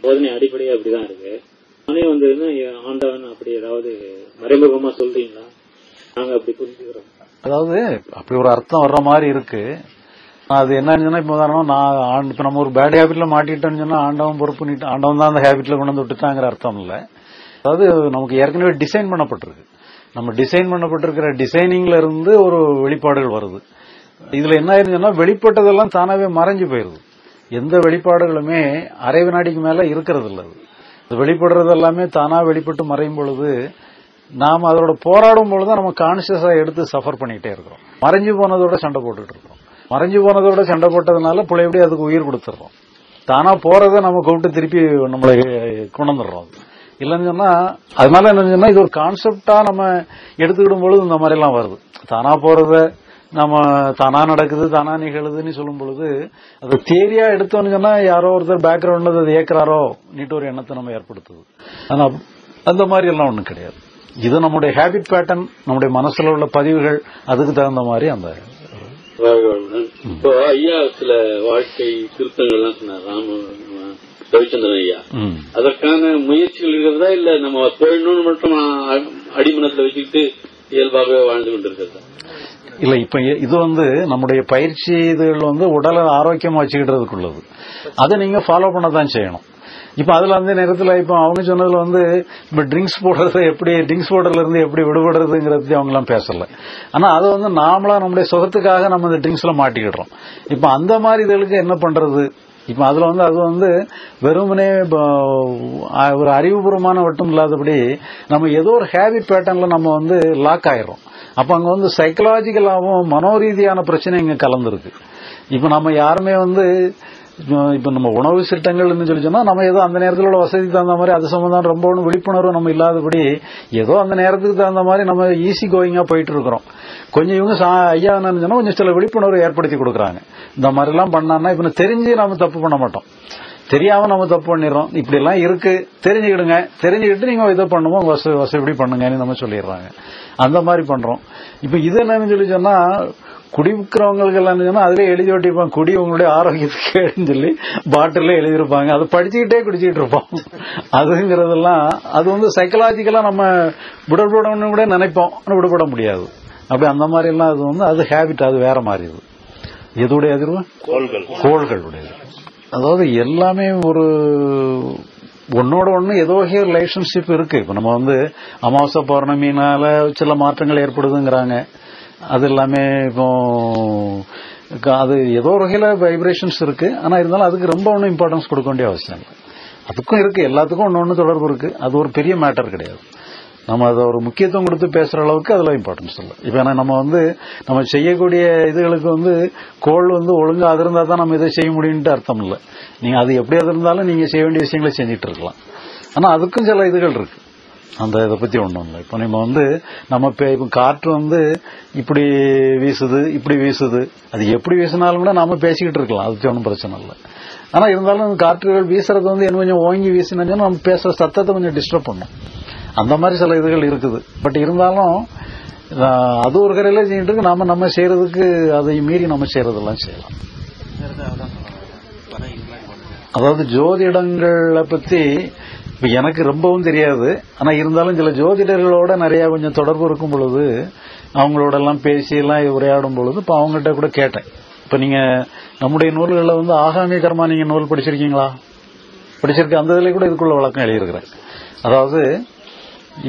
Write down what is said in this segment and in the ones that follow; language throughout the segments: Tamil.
போதனை அடிப்படையா அப்படிதான் இருக்கு. நானே வந்து ஆண்டவன் அப்படி ஏதாவது மறைமுகமா சொல்றீங்களா? நாங்க அப்படி புரிஞ்சுக்கிறோம். அதாவது அப்படி ஒரு அர்த்தம் வர்ற மாதிரி இருக்கு. அது என்னன்னு இப்ப உதாரணம் நான் இப்ப நம்ம ஒரு பேட் ஹேபிட்ல மாட்டிட்டோம்னு சொன்னா ஆண்டவன் பொறுப்பு நீட்டு ஆண்டவன் தான் அந்த ஹேபிட்ல கொண்டு வந்து விட்டுட்டாங்கிற அர்த்தம் இல்ல. அதாவது நமக்கு ஏற்கனவே டிசைன் பண்ணப்பட்டிருக்கு. நம்ம டிசைன் பண்ணப்பட்டிருக்கிற டிசைனிங்ல இருந்து ஒரு வெளிப்பாடுகள் வருது. இதுல என்ன ஆயிருந்துன்னா வெளிப்பட்டதெல்லாம் தானாவே மறைஞ்சு போயிருது. எந்த வெளிப்பாடுகளுமே அரை வினாடிக்கு மேல இருக்கிறது இல்ல. வெளிப்படுறது எல்லாமே தானா வெளிப்பட்டு மறையும் பொழுது நாம அதோட போராடும் பொழுதுதான் நம்ம கான்சியஸா எடுத்து சஃபர் பண்ணிட்டே இருக்கிறோம். மறைஞ்சு போனதோட சண்டை போட்டுட்டு இருக்கோம். மறைஞ்சு போனதோட சண்டை போட்டதுனால புள்ளையபடி அதுக்கு உயிர் கொடுத்துடுறோம். தானா போறதை நம்ம கூப்பிட்டு திருப்பி நம்மளை கொண்டுறோம். இல்லைன்னு சொன்னா அதனால என்ன சொன்னா இது ஒரு கான்செப்டா நம்ம எடுத்துக்கிடும் பொழுது இந்த மாதிரி எல்லாம் வருது. தானா போறத நம்ம தானா நடக்குது தானா நிகழுதுன்னு சொல்லும் பொழுது அது தியரியா எடுத்தோன்னு சொன்னா யாரோ ஒருத்தர் பேக்ரவுண்ட்ல அதை ஏற்கிறாரோ நீட்டு ஒரு எண்ணத்தை நம்ம ஏற்படுத்துது. ஆனா அந்த மாதிரி எல்லாம் ஒண்ணும் கிடையாது. இது நம்முடைய ஹேபிட் பேட்டர்ன், நம்முடைய மனசுல உள்ள பதிவுகள், அதுக்கு தகுந்த மாதிரி அந்த இப்போ ஐயா சில வாழ்க்கை திருத்தங்கள்லாம் சொன்னார் ரவிச்சந்திரன் ஐயா. அதற்கான முயற்சிகள் இருக்கிறதா இல்ல நம்ம போயிடணும்னு மட்டும் அடிமனத்துல வச்சுக்கிட்டு இயல்பாகவே வாழ்ந்து கொண்டிருக்கிறதா? இல்ல இப்ப இது வந்து நம்முடைய பயிற்சி இதுகள் உடலை ஆரோக்கியமா வச்சுக்கிட்டதுக்குள்ளது. அதை நீங்க ஃபாலோ பண்ணதான் செய்யணும். இப்ப அதுல அந்த நேரத்துல இப்ப அவங்க சொன்னதுல இப்ப ட்ரிங்க்ஸ் போடுறத எப்படி ட்ரிங்க்ஸ் போடுறதுல இருந்து எப்படி விடுபடுறதுங்கிறது அவங்க எல்லாம் பேசல. ஆனா அதை நாமளா நம்முடைய சுகத்துக்காக நம்ம இந்த ட்ரிங்க்ஸ்ல மாட்டிக்கிடுறோம். இப்ப அந்த மாதிரி இதுகளுக்கு என்ன பண்றது? இப்ப அதுல அது வெறுமனே ஒரு அறிவுபூர்வமான வட்டம் இல்லாதபடி நம்ம ஏதோ ஒரு ஹேபிட் பேட்டர்ன்ல நம்ம லாக் ஆயிரும். அப்ப அங்க சைக்கலாஜிக்கலாவும் மனோரீதியான பிரச்சனை இங்க கலந்துருக்கு. இப்ப நம்ம யாருமே இப்ப நம்ம உணவு சிட்டங்கள்னு சொல்லி சொன்னா நம்ம ஏதோ அந்த நேரத்தில் உள்ள வசதிக்கு தகுந்த மாதிரி அது சம்பந்தம் ரொம்ப ஒன்றும் விழிப்புணர்வு நம்ம இல்லாதபடி ஏதோ அந்த நேரத்துக்கு தகுந்த மாதிரி நம்ம ஈஸி கோயிங்கா போயிட்டு இருக்கிறோம். கொஞ்சம் இவங்க ஐயா என்னன்னு சொன்னா கொஞ்சம் சில விழிப்புணர்வு ஏற்படுத்தி கொடுக்குறாங்க. இந்த மாதிரி எல்லாம் பண்ணான்னா இப்ப தெரிஞ்சு நம்ம தப்பு பண்ண மாட்டோம். தெரியாம நம்ம தப்பு பண்ணிடுறோம். இப்படி எல்லாம் இருக்கு தெரிஞ்சுக்கிடுங்க, தெரிஞ்சுக்கிட்டு நீங்க இதை பண்ணுவோம் வசதி பண்ணுங்கன்னு நம்ம சொல்லிடுறாங்க. அந்த மாதிரி பண்றோம். இப்ப இது என்னன்னு சொல்லி சொன்னா குடிக்கிறவங்களுக்கு எல்லாம் சொன்னா அதுல எழுதி ஓட்டிருப்பாங்க குடி உங்களுடைய ஆரோக்கியத்துக்கு சொல்லி பாட்டில எழுதியிருப்பாங்க. அதை படிச்சுக்கிட்டே குடிச்சுக்கிட்டு இருப்போம். அதுங்கிறதெல்லாம் அது சைக்கலாஜிக்கலா நம்ம விடப்படணும்னு கூட நினைப்போம், விடுபட முடியாது. அப்படி அந்த மாதிரி எல்லாம் அது ஹேபிட், அது வேற மாதிரி. இது எதுடைய அதிர்வு கோள்களுடையது. அதாவது எல்லாமே ஒரு ஒன்னோட ஒண்ணு ஏதோ ரிலேஷன்ஷிப் இருக்கு. இப்ப நம்ம அமாவாசை பௌர்ணமினால சில மாற்றங்கள் ஏற்படுதுங்கிறாங்க. அது எல்லாமே இப்போ அது ஏதோ ஒரு வகையில வைப்ரேஷன்ஸ் இருக்கு. ஆனா இருந்தாலும் அதுக்கு ரொம்ப ஒன்னும் இம்பார்ட்டன்ஸ் கொடுக்க வேண்டிய அவசியம் இல்லை. அதுக்கும் இருக்கு, எல்லாத்துக்கும் ஒன்னு தொடர்பு இருக்கு. அது ஒரு பெரிய மேட்டர் கிடையாது. நம்ம அதை ஒரு முக்கியத்துவம் கொடுத்து பேசுற அளவுக்கு அதுல இம்பார்ட்டன்ஸ் இல்லை. இப்ப நம்ம நம்ம செய்யக்கூடிய இதுகளுக்கு கோள் ஒழுங்கா அது இருந்தா தான் நம்ம இதை செய்ய முடியும்ட்டு அர்த்தம் இல்லை. நீங்க அது எப்படி அது இருந்தாலும் நீங்க செய்ய வேண்டிய விஷயங்களை செஞ்சுட்டு இருக்கலாம். ஆனா அதுக்கும் சில இதுகள் இருக்கு. அந்த இதை பத்தி ஒண்ணும் இல்லை. இப்ப நம்ம இப்ப காற்று இப்படி வீசுது இப்படி வீசுது, அது எப்படி வீசினாலும் கூட நாம பேசிக்கிட்டு இருக்கலாம், அதுக்கு ஒன்றும் பிரச்சனை இல்லை. ஆனா இருந்தாலும் காற்றுகள் வீசுறது என்ன கொஞ்சம் ஓங்கி வீசினா நம்ம பேசுற சத்தத்தை கொஞ்சம் டிஸ்டர்ப் பண்ணும். அந்த மாதிரி சில இதுகள் இருக்குது. பட் இருந்தாலும் அது ஒரு கரையில செஞ்சுட்டு இருக்கு. நம்ம செய்யறதுக்கு அதை மீறி நம்ம செய்யறதெல்லாம் செய்யலாம். அதாவது ஜோதிடங்களை பத்தி இப்ப எனக்கு ரொம்பவும் தெரியாது. ஆனா இருந்தாலும் சில ஜோதிடர்களோட நிறைய கொஞ்சம் தொடர்பு இருக்கும் பொழுது அவங்களோட எல்லாம் பேசி எல்லாம் உரையாடும் பொழுது இப்ப அவங்ககிட்ட கூட கேட்டேன். இப்ப நீங்க நம்முடைய நூல்களில் ஆகாமிய கர்மா நீங்க நூல் படிச்சிருக்கீங்களா? படிச்சிருக்க அந்த இதுல கூட இதுக்குள்ள விளக்கம் எழுதியிருக்கிறேன். அதாவது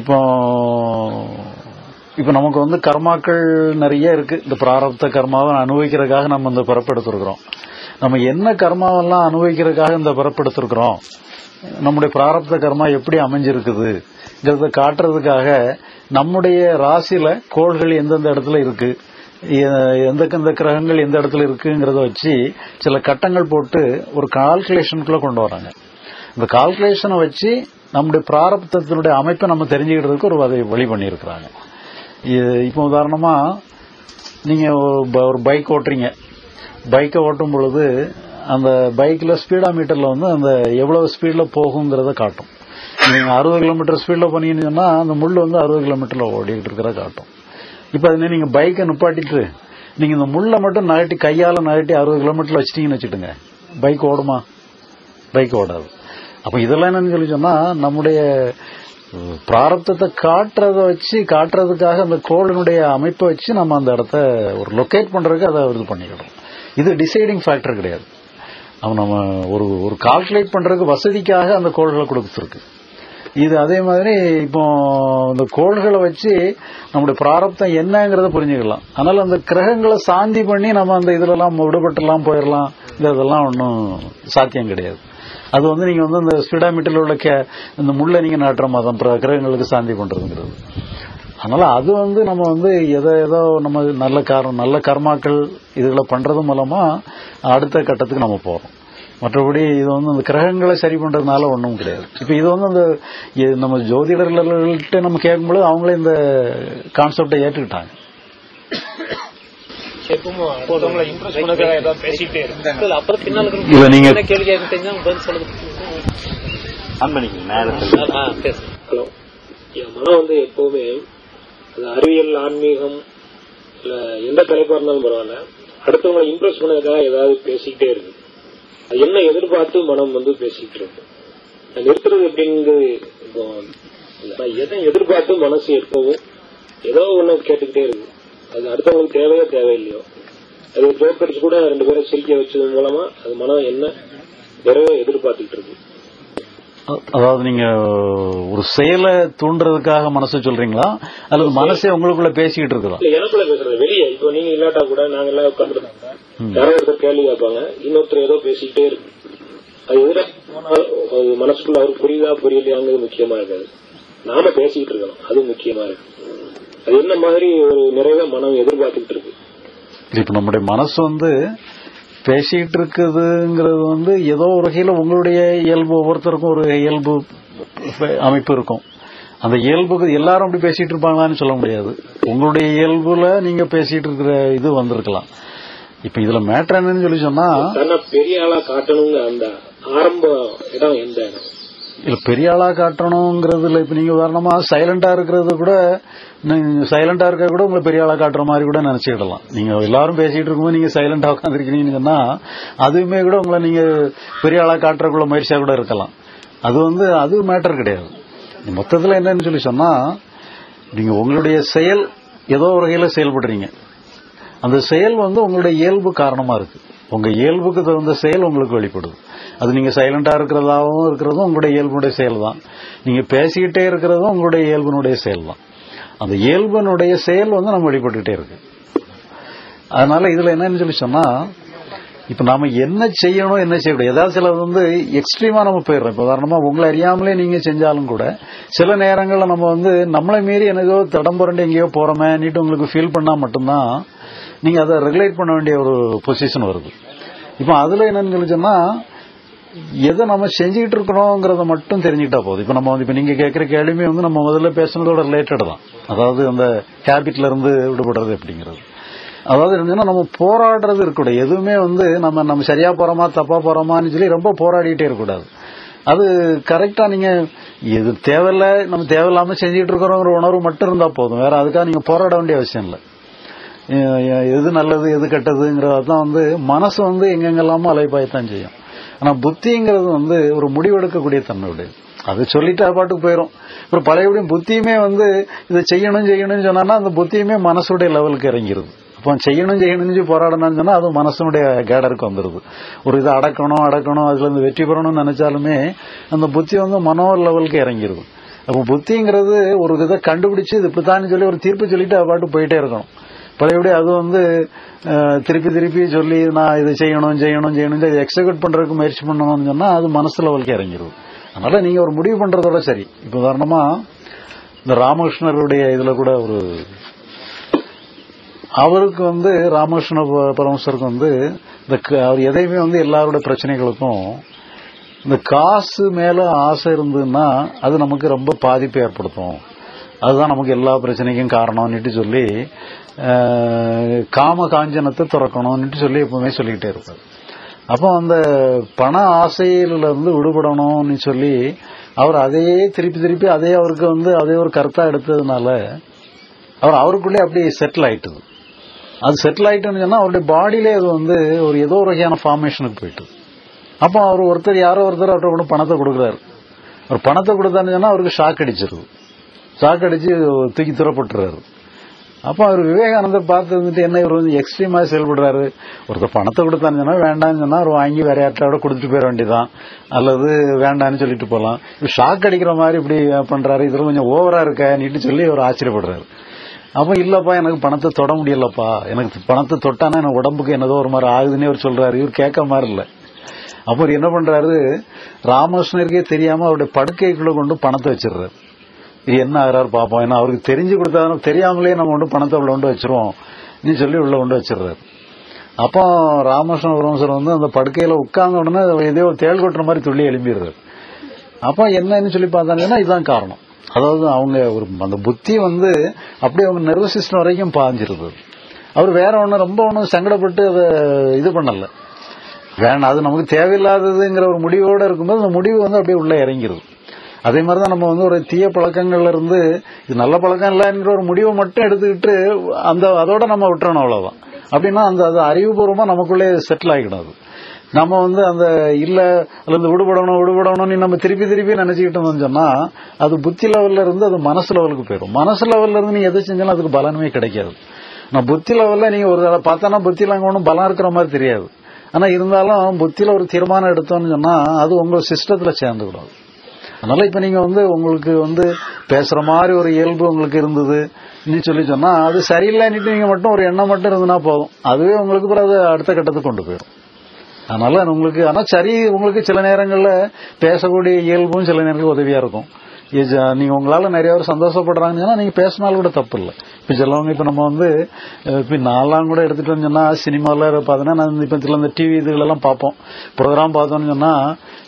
இப்போ நமக்கு கர்மாக்கள் நிறைய இருக்கு. இந்த பிராரப்த கர்மாவை அனுபவிக்கிறதுக்காக நம்ம இந்த பிறப்பெடுத்திருக்கிறோம். நம்ம என்ன கர்மாவெல்லாம் அனுபவிக்கிறதுக்காக இந்த பிறப்பெடுத்திருக்கிறோம், நம்முடைய பிராரப்த கர்மா எப்படி அமைஞ்சிருக்குதுங்கிறத காட்டுறதுக்காக நம்முடைய ராசியில கோள்கள் எந்தெந்த இடத்துல இருக்கு, எந்த கிரகங்கள் எந்த இடத்துல இருக்குங்கிறத வச்சு சில கட்டங்கள் போட்டு ஒரு கால்குலேஷனுக்குள்ள கொண்டு வராங்க. இந்த கால்குலேஷனை வச்சு நம்முடைய பிராரப்தத்தினுடைய அமைப்பை நம்ம தெரிஞ்சுக்கிறதுக்கு ஒரு வழி பண்ணியிருக்கிறாங்க. இப்போ உதாரணமா நீங்க ஒரு பைக் ஓட்டுறீங்க. பைக்கை ஓட்டும் பொழுது அந்த பைக்ல ஸ்பீடா மீட்டர்ல அந்த எவ்வளவு ஸ்பீட்ல போகுங்கிறத காட்டும். நீங்க 60 கிலோமீட்டர் ஸ்பீட்ல பண்ணீங்கன்னு சொன்னா அந்த முள் 60 கிலோமீட்டர்ல ஓடிட்டு இருக்கிறத காட்டும். இப்ப அது நீங்க பைக்கை நிப்பாட்டிட்டு நீங்க இந்த முள்ள மட்டும் நகட்டி கையால நகட்டி 60 கிலோமீட்டர்ல வச்சிட்டீங்கன்னு வச்சுட்டுங்க, பைக் ஓடுமா? பைக் ஓடாது. அப்ப இதெல்லாம் என்னன்னு சொல்லி சொன்னா நம்முடைய பிராரப்தத்தை காட்டுறதுக்காக அந்த கோளினுடைய அமைப்பை வச்சு நம்ம அந்த இடத்த ஒரு லொக்கேட் பண்றதுக்கு அதை இது பண்ணிக்கிறோம். இது டிசைடிங் ஃபேக்டர் கிடையாது. நம்ம ஒரு கால்குலேட் பண்றதுக்கு வசதிக்காக அந்த கோள்களை கொடுத்துருக்கு. இது அதே மாதிரி இப்போ இந்த கோள்களை வச்சு நம்முடைய பிராரப்தம் என்னங்கிறத புரிஞ்சுக்கலாம். அதனால அந்த கிரகங்களை சாந்தி பண்ணி நம்ம அந்த இதுலலாம் விடுபட்டுலாம் போயிடலாம், இதெல்லாம் ஒன்றும் சாத்தியம் கிடையாது. அது நீங்க அந்த ஸ்பீடாமீட்டர்ல உள்ள இந்த முள்ள நீங்க நாட்டுற மாதிரி தான் கிரகங்களுக்கு சாந்தி பண்றதுங்கிறது. அதனால அது நம்ம ஏதோ நம்ம நல்ல கர்மாக்கள் இதுகளை பண்றது மூலமா அடுத்த கட்டத்துக்கு நம்ம போறோம். மற்றபடி இது அந்த கிரகங்களை சரி பண்றதுனால ஒன்றும் கிடையாது. இப்ப இது அந்த நம்ம ஜோதிடர்கள்ட்ட நம்ம கேட்கும்போது அவங்களே இந்த கான்செப்டை ஏற்றுக்கிட்டாங்க. இல்ல நீங்க மனம் எப்பவுமே அறிவியல், ஆன்மீகம் இல்ல எந்த தலைப்பா இருந்தாலும் பரவாயில்ல, அடுத்தவங்களை இம்ப்ரெஸ் பண்ணதுக்காக ஏதாவது பேசிக்கிட்டே இருக்கு. அது என்ன எதிர்பார்த்து மனம் பேசிக்கிட்டு இருக்கு. நிறுத்துறது எப்படிங்கிறது இப்போ எதை எதிர்பார்த்து மனசு எப்பவும் ஏதோ ஒண்ணு கேட்டுக்கிட்டே இருக்கு. அது அடுத்தவங்களுக்கு தேவையோ தேவையில்லையோ, அது ஜோக்கர்ஸ் கூட 2 பேரை சிரிக்க வச்சது மூலமா அது மனம் என்ன நிறைய எதிர்பார்த்துக்கிட்டு இருக்கு. அதாவது நீங்க ஒரு செயலை தூண்டுறதுக்காக மனசு சொல்றீங்களா, அல்லது மனசே உங்களுக்குள்ள பேசிக்கிட்டு இருக்குதா? எனக்குள்ள பேசுறது வெளியே. இப்போ நீங்க இல்லாட்டா கூட நாங்க எல்லாம் உட்காந்துருக்காங்க, யாரோ ஒருத்தர் கேள்வி கேட்பாங்க, இன்னொருத்தர் ஏதோ பேசிக்கிட்டே இருக்கு. அது எதிராக மனசுக்குள்ள அவருக்கு புரியுதா புரியலையாங்கிறது முக்கியமா இருக்காது, நாம பேசிக்கிட்டு இருக்கணும் அது முக்கியமா இருக்கு. அது என்ன மாதிரி ஒரு நிறைய மனம் எதிர்பார்த்துக்கிட்டு இருக்கு. இப்ப நம்முடைய மனசு பேசிட்டு இருக்குதுங்கிறது ஏதோ ஒரு வகையில உங்களுடைய இயல்பு, ஒவ்வொருத்தருக்கும் ஒரு இயல்பு அமைப்பு இருக்கும். அந்த இயல்புக்கு எல்லாரும் அப்படி பேசிட்டு இருப்பாங்களான்னு சொல்ல முடியாது. உங்களுடைய இயல்புல நீங்க பேசிட்டு இருக்கிற இது வந்திருக்கலாம். இப்ப இதுல மேட்டர் என்னன்னு சொல்லி சொன்னா, பெரிய ஆளா காட்டணுங்க அந்த ஆரம்ப இடம் எந்த இடம் இல்ல, பெரிய ஆளா காட்டணுங்கிறதுல இப்ப நீங்க உதாரணமா சைலண்டா இருக்கிறது கூட, சைலண்டா இருக்க கூட உங்களை பெரிய ஆளா காட்டுற மாதிரி கூட நினைச்சுக்கிடலாம். நீங்க எல்லாரும் பேசிட்டு இருக்கும்போது நீங்க சைலண்டா உட்காந்துருக்கீங்கன்னு சொன்னா அதுவுமே கூட உங்களை நீங்க பெரிய ஆளா காட்டுறக்குள்ள முயற்சியா கூட இருக்கலாம். அது மேட்டர் கிடையாது. மொத்தத்துல என்னன்னு சொல்லி சொன்னா, நீங்க உங்களுடைய செயல் ஏதோ ஒரு வகையில செயல்படுறீங்க. அந்த செயல் உங்களுடைய இயல்பு காரணமா இருக்கு. உங்க இயல்புக்கு தகுந்த செயல் உங்களுக்கு வெளிப்படுது. அது நீங்க சைலண்டா இருக்கிறதும் உங்களுடைய இயல்புடைய செயல் தான். நீங்க பேசிக்கிட்டே இருக்கிறதும் உங்களுடைய இயல்புனுடைய செயல் தான். அந்த இயல்பனுடைய செயல் நம்ம வெளிப்பட்டுக்கிட்டே இருக்கு. அதனால இதுல என்னன்னு சொல்லி சொன்னா, இப்ப நாம என்ன செய்யணும் என்ன செய்யக்கூடாது, ஏதாவது சில எக்ஸ்ட்ரீமா நம்ம போயிடுறோம். இப்ப உதாரணமா உங்களை அறியாமலே நீங்க செஞ்சாலும் கூட சில நேரங்கள்ல நம்ம நம்மளை மீறி எனக்கோ தடம் புரண்டு எங்கேயோ போறோமே நீட்டு உங்களுக்கு ஃபீல் பண்ணா மட்டும்தான் நீங்க அதை ரெகுலேட் பண்ண வேண்டிய ஒரு பொசிஷன் வருது. இப்ப அதுல என்னன்னு சொல்லி சொன்னா, எதை நம்ம செஞ்சுக்கிட்டு இருக்கணும்ங்கிறத மட்டும் தெரிஞ்சுக்கிட்டா போதும். இப்ப நம்ம இப்ப நீங்க கேட்கிற கேள்வியுமே நம்ம முதல்ல பேசுனதோட ரிலேட்டட் தான். அதாவது அந்த ஹேபிட்ல இருந்து விடுபடுறது அப்படிங்கிறது. அதாவது இருந்துன்னா நம்ம போராடுறது இருக்கக்கூடாது. எதுவுமே நம்ம சரியா போறோமா தப்பா போறோமான்னு சொல்லி ரொம்ப போராடிட்டே இருக்கக்கூடாது. அது கரெக்டா நீங்க எது தேவையில்ல நம்ம தேவையில்லாம செஞ்சுட்டு இருக்கிறோங்கிற உணர்வு மட்டும் இருந்தா போதும். வேற அதுக்காக நீங்க போராட வேண்டிய அவசியம் இல்லை. எது நல்லது எது கெட்டதுங்கிறதான் மனசு எங்கெங்கெல்லாமோ அலைப்பாயத்தான் செய்யும். ஆனா புத்திங்கிறது ஒரு முடிவெடுக்கக்கூடிய தன்மை உடையது. அது சொல்லிட்டு அது பாட்டுக்கு போயிடும். அப்புறம் பழையபடியும் புத்தியுமே இதை செய்யணும்னு சொன்னா அந்த புத்தியுமே மனசுடைய லெவலுக்கு இறங்கிருது. அப்போ செய்யணும்னு போராடணும்னு சொன்னா அது மனசனுடைய கேடருக்கு வந்துருது. ஒரு இதை அடக்கணும் அதுல இருந்து வெற்றி பெறணும்னு நினைச்சாலுமே அந்த புத்தி மனோ லெவலுக்கு இறங்கிருது. அப்போ புத்திங்கிறது ஒரு இதை கண்டுபிடிச்சு இது இப்படித்தான் சொல்லி ஒரு தீர்ப்பு சொல்லிட்டு அது பாட்டு போயிட்டே இருக்கணும். பழையபடி அது திருப்பி சொல்லி நான் இதை செய்யணும் இதை எக்ஸிக்யூட் பண்றதுக்கு முயற்சி பண்ணணும்னு சொன்னா அது மனசு லெவலுக்கு இறங்கிருது. அதனால நீங்க ஒரு முடிவு பண்றதோட சரி. இப்ப உதாரணமா இந்த ராமகிருஷ்ணருடைய இதுல கூட அவருக்கு ராமகிருஷ்ண பரமஹம்சருக்கு அவர் எதையுமே எல்லாருடைய பிரச்சனைகளுக்கும் இந்த காசு மேல ஆசை இருந்ததுன்னா அது நமக்கு ரொம்ப பாதிப்பை ஏற்படுத்தும், அதுதான் நமக்கு எல்லா பிரச்சனைக்கும் காரணம்னுட்டு சொல்லி காம காஞ்சனத்தை துறக்கணும்னுட்டு சொல்லி எப்பவுமே சொல்லிக்கிட்டே இருப்பார். அப்போ அந்த பண ஆசையில இருந்து விடுபடணும்னு சொல்லி அவர் அதையே திருப்பி அதே அவருக்கு அதே ஒரு கருத்தா எடுத்ததுனால அவருக்குள்ளே அப்படி செட்டில் ஆயிட்டுது. அது செட்டில் ஆயிட்டுன்னு சொன்னா அவருடைய பாடியிலே அது ஒரு ஏதோ ஒரு வகையான ஃபார்மேஷனுக்கு போயிட்டு அப்போ அவர் யாரோ ஒருத்தர் அவர்கிட்ட கொண்டு பணத்தை கொடுக்குறாரு. ஒரு பணத்தை கொடுத்தாருன்னு சொன்னா அவருக்கு ஷாக் அடிச்சிருது. ஷாக் அடிச்சு தூக்கி துறப்பட்டுறாரு. அப்போ அவர் விவேகானந்தர் பார்த்து வந்துட்டு என்ன இவர் வந்து எக்ஸ்ட்ரீமா செயல்படுறாரு, ஒருத்தர் பணத்தை கொடுத்தான்னு சொன்னா வேண்டான்னு சொன்னா அவர் வாங்கி வேற யார்ட்டோட கொடுத்துட்டு போயிட வேண்டியதான், அல்லது வேண்டான்னு சொல்லிட்டு போகலாம். இவர் ஷாக் அடிக்கிற மாதிரி இப்படி பண்றாரு, இதுல கொஞ்சம் ஓவரா இருக்க சொல்லி அவர் ஆச்சரியப்படுறாரு. அப்ப இல்லப்பா எனக்கு பணத்தை தொட முடியலப்பா, எனக்கு பணத்தை தொட்டானா எனக்கு உடம்புக்கு என்னதோ ஒரு மாதிரி ஆகுதுன்னு அவர் சொல்றாரு. இவர் கேட்க மாதிரி இல்ல. அப்ப அவர் என்ன பண்றாரு, ராமகிருஷ்ணருக்கே தெரியாம அவருடைய படுக்கைக்குள்ள கொண்டு பணத்தை வச்சிடுறாரு. இது என்ன ஆகிறாரு பாப்போம், ஏன்னா அவருக்கு தெரிஞ்சு கொடுத்தாலும் தெரியாமலே நம்ம கொண்டு பணத்தை உள்ள கொண்டு வச்சிருவோம் நீ சொல்லி உள்ள கொண்டு வச்சிடுறாரு. அப்போ ராமகிருஷ்ண பரமஹம்சர் வந்து அந்த படுக்கையில உட்கார்ந்த உடனே ஏதோ தேள் கொட்டுற மாதிரி துள்ளி எழும்பிடுறாரு. அப்ப என்னன்னு சொல்லி பார்த்தாங்கன்னா இதுதான் காரணம். அதாவது அவங்க ஒரு அந்த புத்தி வந்து அப்படியே அவங்க நர்வஸ் சிஸ்டம் வரைக்கும் பாஞ்சிருது. அவர் வேற ஒண்ணு ரொம்ப ஒன்னும் சங்கடப்பட்டு அதை இது பண்ணல, வேண்டாம் அது நமக்கு தேவையில்லாததுங்கிற ஒரு முடிவோட இருக்கும்போது அந்த முடிவு வந்து அப்படியே உள்ள இறங்கிருது. அதே மாதிரிதான் நம்ம வந்து ஒரு தீய பழக்கங்கள்ல இருந்து இது நல்ல பழக்கம் இல்லைங்கிற ஒரு முடிவை மட்டும் எடுத்துக்கிட்டு அதோட நம்ம விட்டுறணும், அவ்வளவுதான். அப்படின்னா அது அறிவுபூர்வமா நமக்குள்ளே செட்டில் ஆகிடும். நம்ம வந்து அந்த இல்ல அல்லது விடுபடணும் நம்ம திருப்பி நினைச்சுக்கிட்டோம்னு சொன்னா அது புத்தி லெவல்ல இருந்து அது மனசு லெவலுக்கு போயிடும். மனசு லெவல்ல இருந்து நீங்க எதை செஞ்சாலும் அதுக்கு பலனுமே கிடைக்காது. நான் புத்தி லெவல்ல நீங்க ஒரு பார்த்தானா புத்தியில அங்க ஒன்றும் பலம் இருக்கிற மாதிரி தெரியாது. ஆனா இருந்தாலும் புத்தியில ஒரு தீர்மானம் எடுத்தோம்னு சொன்னா அது உங்க சிஸ்டத்துல சேர்ந்துவிடாது. அதனால இப்ப நீங்க வந்து உங்களுக்கு வந்து பேசுற மாதிரி ஒரு இயல்பு உங்களுக்கு இருந்தது சொல்லி சொன்னா அது சரியில்லைன்னுட்டு நீங்க மட்டும் ஒரு எண்ணம் மட்டும் இருந்ததுன்னா போதும், அதுவே உங்களுக்கு பிறகு அடுத்த கட்டத்துக்கு கொண்டு போயிடும். அதனால உங்களுக்கு ஆனா சரி உங்களுக்கு சில நேரங்கள்ல பேசக்கூடிய இயல்பும் சில நேரங்களுக்கு உதவியா இருக்கும். நீங்க உங்களால நிறைய பேர் சந்தோஷப்படுறாங்கன்னா நீங்க பேசினாலும் கூட தப்பு இல்லை. இப்ப சிலவங்க இப்ப நம்ம வந்து இப்ப நான்லாம் கூட எடுத்துட்டு சொன்னா சினிமால பாத்தீங்கன்னா இப்ப சில இந்த டிவி இதுகளெல்லாம் பார்ப்போம், ப்ரோக்ராம் பார்த்தோம்னு சொன்னா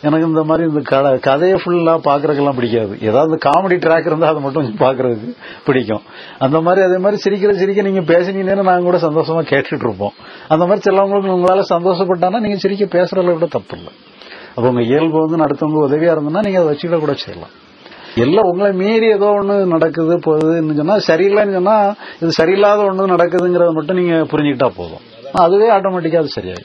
எனக்கு இந்த மாதிரி இந்த கதையை ஃபுல்லா பாக்குறதுக்கெல்லாம் பிடிக்காது. ஏதாவது காமெடி ட்ராக் இருந்தா அதை மட்டும் பாக்குறதுக்கு பிடிக்கும். அந்த மாதிரி அதே மாதிரி சிரிக்க நீங்க பேசினீங்கன்னா நாங்க கூட சந்தோஷமா கேட்டுட்டு இருப்போம். அந்த மாதிரி சிலவங்களுக்கு உங்களால சந்தோஷப்பட்டானா நீங்க சிரிக்க பேசுறதுல கூட தப்பு இல்லை. அப்ப உங்க இயல்பு வந்து அடுத்தவங்க உதவியா இருந்ததுன்னா நீங்க அதை வச்சுக்கிட கூட செய்யலாம். எல்லாம் உங்களை மீறி ஏதோ ஒண்ணு நடக்குது போகுதுன்னு சொன்னா சரியில்லைன்னு சொன்னா இது சரியில்லாத ஒண்ணு நடக்குதுங்கிறத மட்டும் நீங்க புரிஞ்சுக்கிட்டா போதும், அதுவே ஆட்டோமேட்டிக்கா அது சரியாயிடும்.